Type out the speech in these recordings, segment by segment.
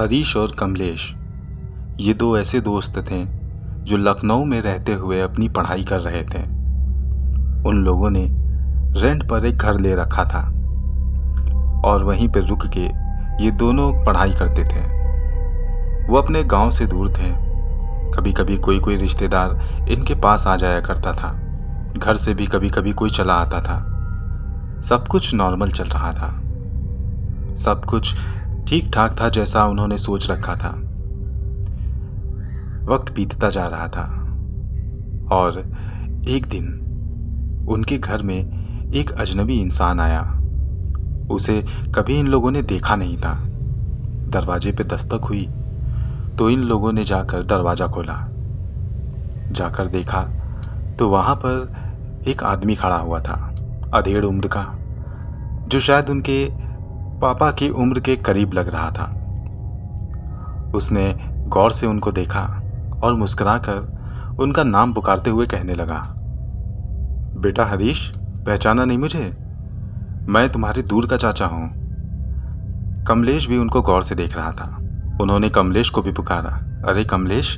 हरीश और कमलेश ये दो ऐसे दोस्त थे जो लखनऊ में रहते हुए अपनी पढ़ाई कर रहे थे। उन लोगों ने रेंट पर एक घर ले रखा था और वहीं पर रुक के ये दोनों पढ़ाई करते थे। वो अपने गांव से दूर थे। कभी कभी कोई रिश्तेदार इनके पास आ जाया करता था। घर से भी कभी कभी कोई चला आता था। सब कुछ नॉर्मल चल रहा था। सब कुछ ठीक ठाक था जैसा उन्होंने सोच रखा था। वक्त बीतता जा रहा था और एक दिन उनके घर में एक अजनबी इंसान आया। उसे कभी इन लोगों ने देखा नहीं था। दरवाजे पे दस्तक हुई तो इन लोगों ने जाकर दरवाज़ा खोला। जाकर देखा तो वहाँ पर एक आदमी खड़ा हुआ था, अधेड़ उम्र का, जो शायद उनके पापा की उम्र के करीब लग रहा था। उसने गौर से उनको देखा और मुस्कुराकर उनका नाम पुकारते हुए कहने लगा, बेटा हरीश, पहचाना नहीं मुझे? मैं तुम्हारे दूर का चाचा हूँ। कमलेश भी उनको गौर से देख रहा था। उन्होंने कमलेश को भी पुकारा, अरे कमलेश,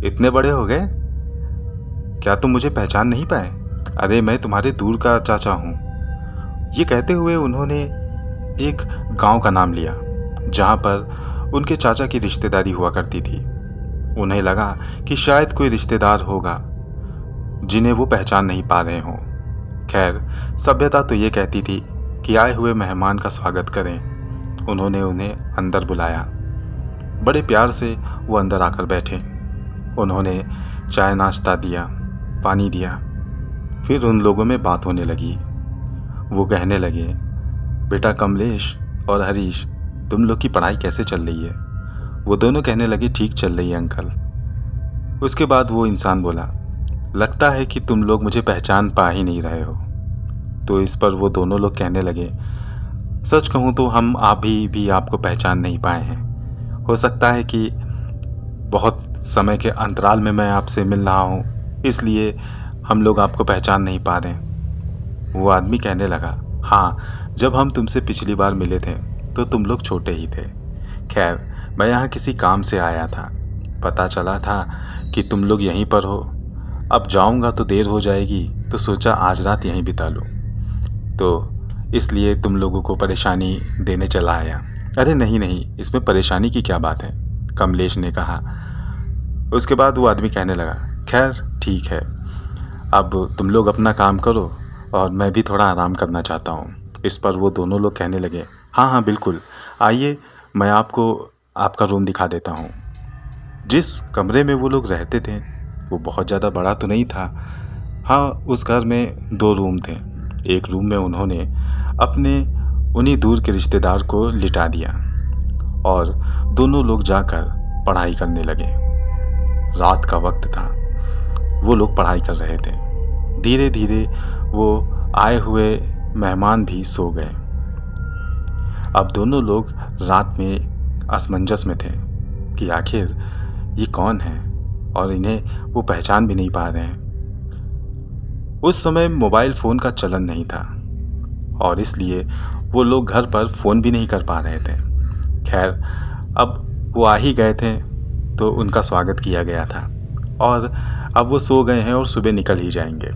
इतने बड़े हो गए, क्या तुम मुझे पहचान नहीं पाए? अरे मैं तुम्हारे दूर का चाचा हूँ। ये कहते हुए उन्होंने एक गांव का नाम लिया जहाँ पर उनके चाचा की रिश्तेदारी हुआ करती थी। उन्हें लगा कि शायद कोई रिश्तेदार होगा जिन्हें वो पहचान नहीं पा रहे हों। खैर, सभ्यता तो ये कहती थी कि आए हुए मेहमान का स्वागत करें। उन्होंने उन्हें अंदर बुलाया। बड़े प्यार से वो अंदर आकर बैठे। उन्होंने चाय नाश्ता दिया, पानी दिया। फिर उन लोगों में बात होने लगी। वो कहने लगे, बेटा कमलेश और हरीश, तुम लोग की पढ़ाई कैसे चल रही है? वो दोनों कहने लगे, ठीक चल रही है अंकल। उसके बाद वो इंसान बोला, लगता है कि तुम लोग मुझे पहचान पा ही नहीं रहे हो। तो इस पर वो दोनों लोग कहने लगे, सच कहूँ तो हम भी आपको पहचान नहीं पाए हैं। हो सकता है कि बहुत समय के अंतराल में मैं आपसे मिल रहा हूँ, इसलिए हम लोग आपको पहचान नहीं पा रहे। वो आदमी कहने लगा, हाँ, जब हम तुमसे पिछली बार मिले थे तो तुम लोग छोटे ही थे। खैर, मैं यहाँ किसी काम से आया था। पता चला था कि तुम लोग यहीं पर हो। अब जाऊँगा तो देर हो जाएगी, तो सोचा आज रात यहीं बिता लूँ, तो इसलिए तुम लोगों को परेशानी देने चला आया। अरे नहीं, इसमें परेशानी की क्या बात है, कमलेश ने कहा। उसके बाद वो आदमी कहने लगा, खैर ठीक है, अब तुम लोग अपना काम करो और मैं भी थोड़ा आराम करना चाहता हूँ। इस पर वो दोनों लोग कहने लगे, हाँ बिल्कुल, आइए, मैं आपको आपका रूम दिखा देता हूँ। जिस कमरे में वो लोग रहते थे वो बहुत ज़्यादा बड़ा तो नहीं था। हाँ, उस घर में 2 रूम थे। एक रूम में उन्होंने अपने उन्हीं दूर के रिश्तेदार को लिटा दिया और दोनों लोग जाकर पढ़ाई करने लगे। रात का वक्त था। वो लोग पढ़ाई कर रहे थे। धीरे धीरे वो आए हुए मेहमान भी सो गए। अब दोनों लोग रात में असमंजस में थे कि आखिर ये कौन है और इन्हें वो पहचान भी नहीं पा रहे हैं। उस समय मोबाइल फ़ोन का चलन नहीं था और इसलिए वो लोग घर पर फ़ोन भी नहीं कर पा रहे थे। खैर, अब वो आ ही गए थे तो उनका स्वागत किया गया था और अब वो सो गए हैं और सुबह निकल ही जाएंगे।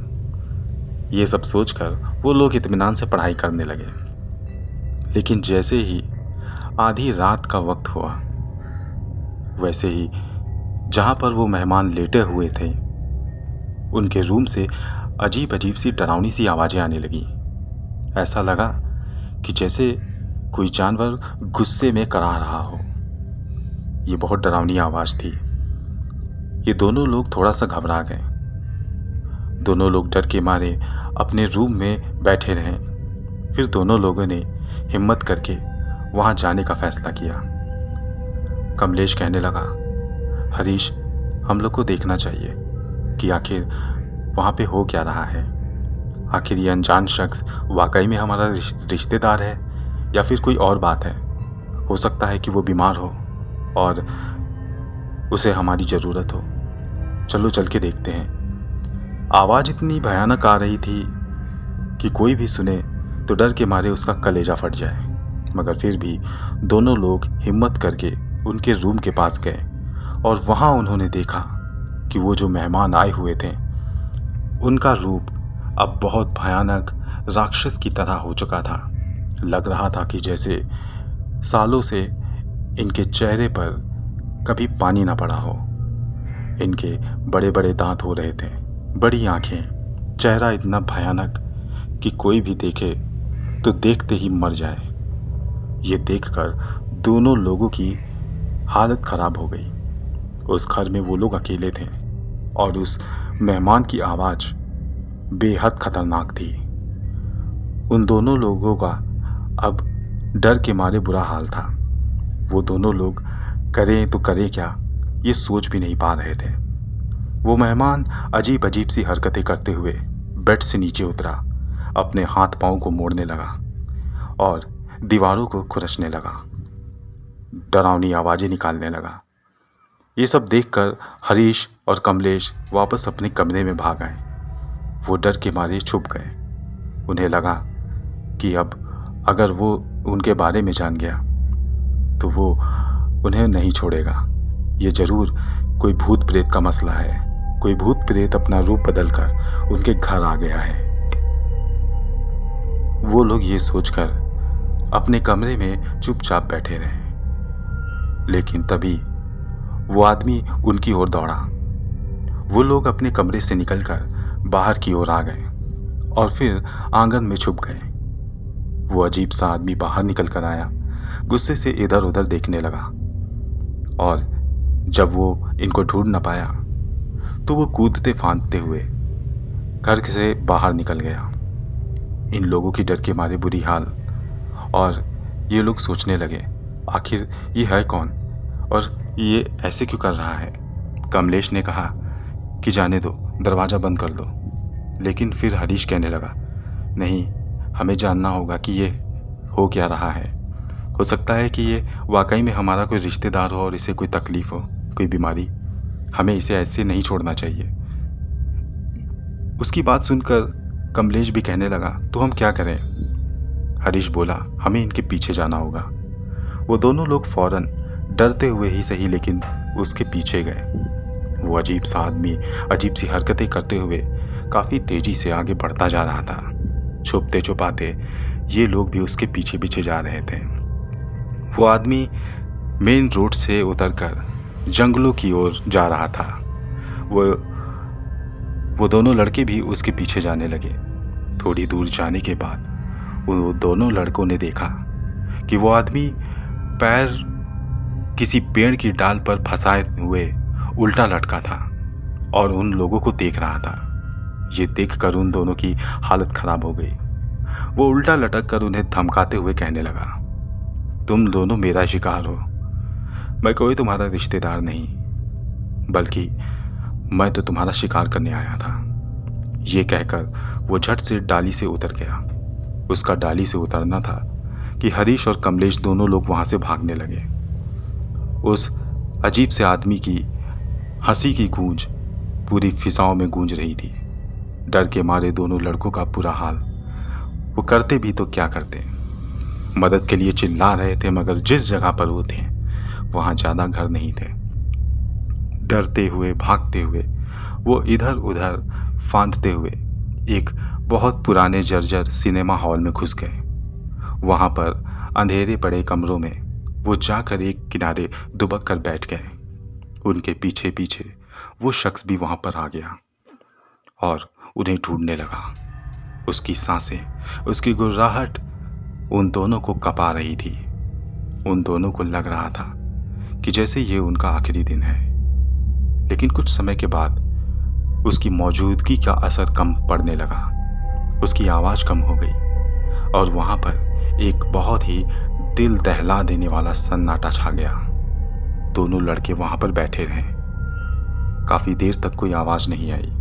ये सब सोचकर वो लोग इत्मीनान से पढ़ाई करने लगे। लेकिन जैसे ही आधी रात का वक्त हुआ, वैसे ही जहाँ पर वो मेहमान लेटे हुए थे उनके रूम से अजीब अजीब सी डरावनी सी आवाज़ें आने लगी। ऐसा लगा कि जैसे कोई जानवर गुस्से में कराह रहा हो। ये बहुत डरावनी आवाज़ थी। ये दोनों लोग थोड़ा सा घबरा गए। दोनों लोग डर के मारे अपने रूम में बैठे रहे। फिर दोनों लोगों ने हिम्मत करके वहाँ जाने का फैसला किया। कमलेश कहने लगा, हरीश, हम लोग को देखना चाहिए कि आखिर वहाँ पे हो क्या रहा है। आखिर ये अनजान शख्स वाकई में हमारा रिश्तेदार है या फिर कोई और बात है। हो सकता है कि वो बीमार हो और उसे हमारी ज़रूरत हो। चलो चल के देखते हैं। आवाज़ इतनी भयानक आ रही थी कि कोई भी सुने तो डर के मारे उसका कलेजा फट जाए, मगर फिर भी दोनों लोग हिम्मत करके उनके रूम के पास गए और वहाँ उन्होंने देखा कि वो जो मेहमान आए हुए थे उनका रूप अब बहुत भयानक राक्षस की तरह हो चुका था। लग रहा था कि जैसे सालों से इनके चेहरे पर कभी पानी ना पड़ा हो। इनके बड़े बड़े दांत हो रहे थे, बड़ी आंखें, चेहरा इतना भयानक कि कोई भी देखे तो देखते ही मर जाए। ये देखकर दोनों लोगों की हालत खराब हो गई। उस घर में वो लोग अकेले थे और उस मेहमान की आवाज़ बेहद खतरनाक थी। उन दोनों लोगों का अब डर के मारे बुरा हाल था। वो दोनों लोग करें तो करें क्या, ये सोच भी नहीं पा रहे थे। वो मेहमान अजीब अजीब सी हरकतें करते हुए बेड से नीचे उतरा, अपने हाथ पांव को मोड़ने लगा और दीवारों को खुरचने लगा, डरावनी आवाज़ें निकालने लगा। ये सब देखकर हरीश और कमलेश वापस अपने कमरे में भाग आए। वो डर के मारे छुप गए। उन्हें लगा कि अब अगर वो उनके बारे में जान गया तो वो उन्हें नहीं छोड़ेगा। ये ज़रूर कोई भूत प्रेत का मसला है। कोई भूत प्रेत अपना रूप बदलकर उनके घर आ गया है। वो लोग ये सोचकर अपने कमरे में चुपचाप बैठे रहे। लेकिन तभी वो आदमी उनकी ओर दौड़ा। वो लोग अपने कमरे से निकलकर बाहर की ओर आ गए और फिर आंगन में छुप गए। वो अजीब सा आदमी बाहर निकल कर आया, गुस्से से इधर उधर देखने लगा और जब वो इनको ढूंढ न पाया तो वो कूदते फांदते हुए घर से बाहर निकल गया। इन लोगों की डर के मारे बुरी हाल और ये लोग सोचने लगे आखिर ये है कौन और ये ऐसे क्यों कर रहा है। कमलेश ने कहा कि जाने दो, दरवाज़ा बंद कर दो। लेकिन फिर हरीश कहने लगा नहीं, हमें जानना होगा कि ये हो क्या रहा है। हो सकता है कि ये वाकई में हमारा कोई रिश्तेदार हो और इसे कोई तकलीफ़ हो, कोई बीमारी। हमें इसे ऐसे नहीं छोड़ना चाहिए। उसकी बात सुनकर कमलेश भी कहने लगा तो हम क्या करें। हरीश बोला हमें इनके पीछे जाना होगा। वो दोनों लोग फौरन डरते हुए ही सही लेकिन उसके पीछे गए। वो अजीब सा आदमी अजीब सी हरकतें करते हुए काफ़ी तेज़ी से आगे बढ़ता जा रहा था। छुपते छुपाते ये लोग भी उसके पीछे पीछे जा रहे थे। वो आदमी मेन रोड से उतरकर जंगलों की ओर जा रहा था। वो दोनों लड़के भी उसके पीछे जाने लगे। थोड़ी दूर जाने के बाद वो दोनों लड़कों ने देखा कि वो आदमी पैर किसी पेड़ की डाल पर फंसाए हुए उल्टा लटका था और उन लोगों को देख रहा था। ये देखकर उन दोनों की हालत खराब हो गई। वो उल्टा लटक कर उन्हें धमकाते हुए कहने लगा तुम दोनों मेरा शिकार हो। मैं कोई तुम्हारा रिश्तेदार नहीं, बल्कि मैं तो तुम्हारा शिकार करने आया था। ये कहकर वो झट से डाली से उतर गया। उसका डाली से उतरना था कि हरीश और कमलेश दोनों लोग वहां से भागने लगे। उस अजीब से आदमी की हंसी की गूंज पूरी फिजाओं में गूंज रही थी। डर के मारे दोनों लड़कों का बुरा हाल। वो करते भी तो क्या करते, मदद के लिए चिल्ला रहे थे मगर जिस जगह पर वो थे वहां ज़्यादा घर नहीं थे। डरते हुए भागते हुए वो इधर उधर फांदते हुए एक बहुत पुराने जर्जर सिनेमा हॉल में घुस गए। वहां पर अंधेरे पड़े कमरों में वो जाकर एक किनारे दुबक कर बैठ गए। उनके पीछे पीछे वो शख्स भी वहां पर आ गया और उन्हें ढूंढने लगा। उसकी सांसें, उसकी गुर्राहट उन दोनों को कपा रही थी। उन दोनों को लग रहा था कि जैसे ये उनका आखिरी दिन है। लेकिन कुछ समय के बाद उसकी मौजूदगी का असर कम पड़ने लगा। उसकी आवाज़ कम हो गई और वहाँ पर एक बहुत ही दिल दहला देने वाला सन्नाटा छा गया। दोनों लड़के वहाँ पर बैठे रहे। काफ़ी देर तक कोई आवाज़ नहीं आई।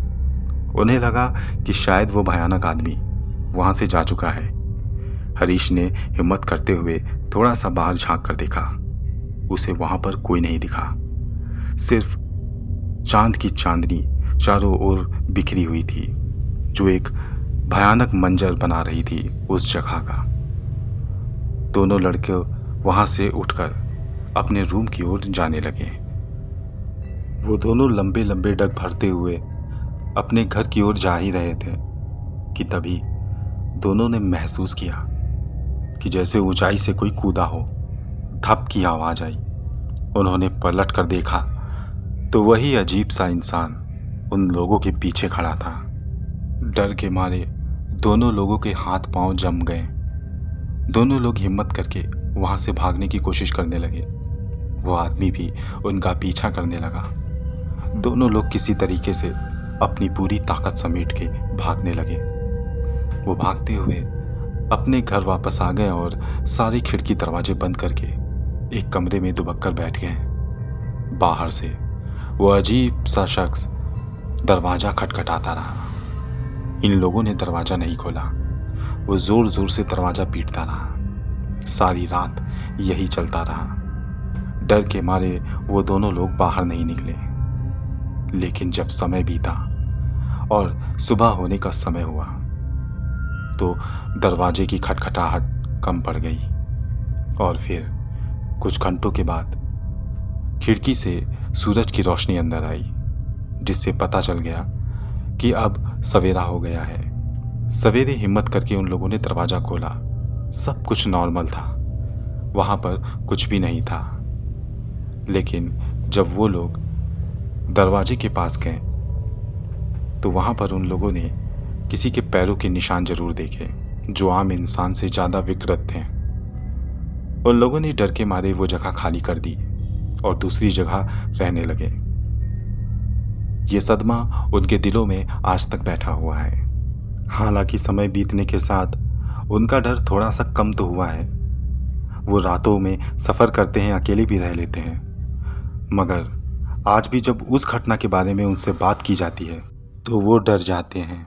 उन्हें लगा कि शायद वो भयानक आदमी वहाँ से जा चुका है। हरीश ने हिम्मत करते हुए थोड़ा सा बाहर झांक कर देखा। उसे वहाँ पर कोई नहीं दिखा। सिर्फ चांद की चांदनी चारों ओर बिखरी हुई थी जो एक भयानक मंजर बना रही थी उस जगह का। दोनों लड़के वहाँ से उठकर अपने रूम की ओर जाने लगे। वो दोनों लंबे लंबे डग भरते हुए अपने घर की ओर जा ही रहे थे कि तभी दोनों ने महसूस किया कि जैसे ऊंचाई से कोई कूदा हो। धप की आवाज आई। उन्होंने पलट कर देखा तो वही अजीब सा इंसान उन लोगों के पीछे खड़ा था। डर के मारे दोनों लोगों के हाथ पांव जम गए। दोनों लोग हिम्मत करके वहां से भागने की कोशिश करने लगे। वो आदमी भी उनका पीछा करने लगा। दोनों लोग किसी तरीके से अपनी पूरी ताकत समेट के भागने लगे। वो भागते हुए अपने घर वापस आ गए और सारी खिड़की दरवाजे बंद करके एक कमरे में दुबक कर बैठ गए। बाहर से वो अजीब सा शख्स दरवाजा खटखटाता रहा। इन लोगों ने दरवाजा नहीं खोला। वो जोर जोर से दरवाजा पीटता रहा। सारी रात यही चलता रहा। डर के मारे वो दोनों लोग बाहर नहीं निकले। लेकिन जब समय बीता और सुबह होने का समय हुआ तो दरवाजे की खटखटाहट कम पड़ गई और फिर कुछ घंटों के बाद खिड़की से सूरज की रोशनी अंदर आई, जिससे पता चल गया कि अब सवेरा हो गया है। सवेरे हिम्मत करके उन लोगों ने दरवाज़ा खोला। सब कुछ नॉर्मल था, वहाँ पर कुछ भी नहीं था। लेकिन जब वो लोग दरवाजे के पास गए तो वहाँ पर उन लोगों ने किसी के पैरों के निशान जरूर देखे, जो आम इंसान से ज़्यादा विकृत थे। उन लोगों ने डर के मारे वो जगह खाली कर दी और दूसरी जगह रहने लगे। ये सदमा उनके दिलों में आज तक बैठा हुआ है। हालांकि समय बीतने के साथ उनका डर थोड़ा सा कम तो हुआ है। वो रातों में सफ़र करते हैं, अकेले भी रह लेते हैं। मगर आज भी जब उस घटना के बारे में उनसे बात की जाती है तो वो डर जाते हैं।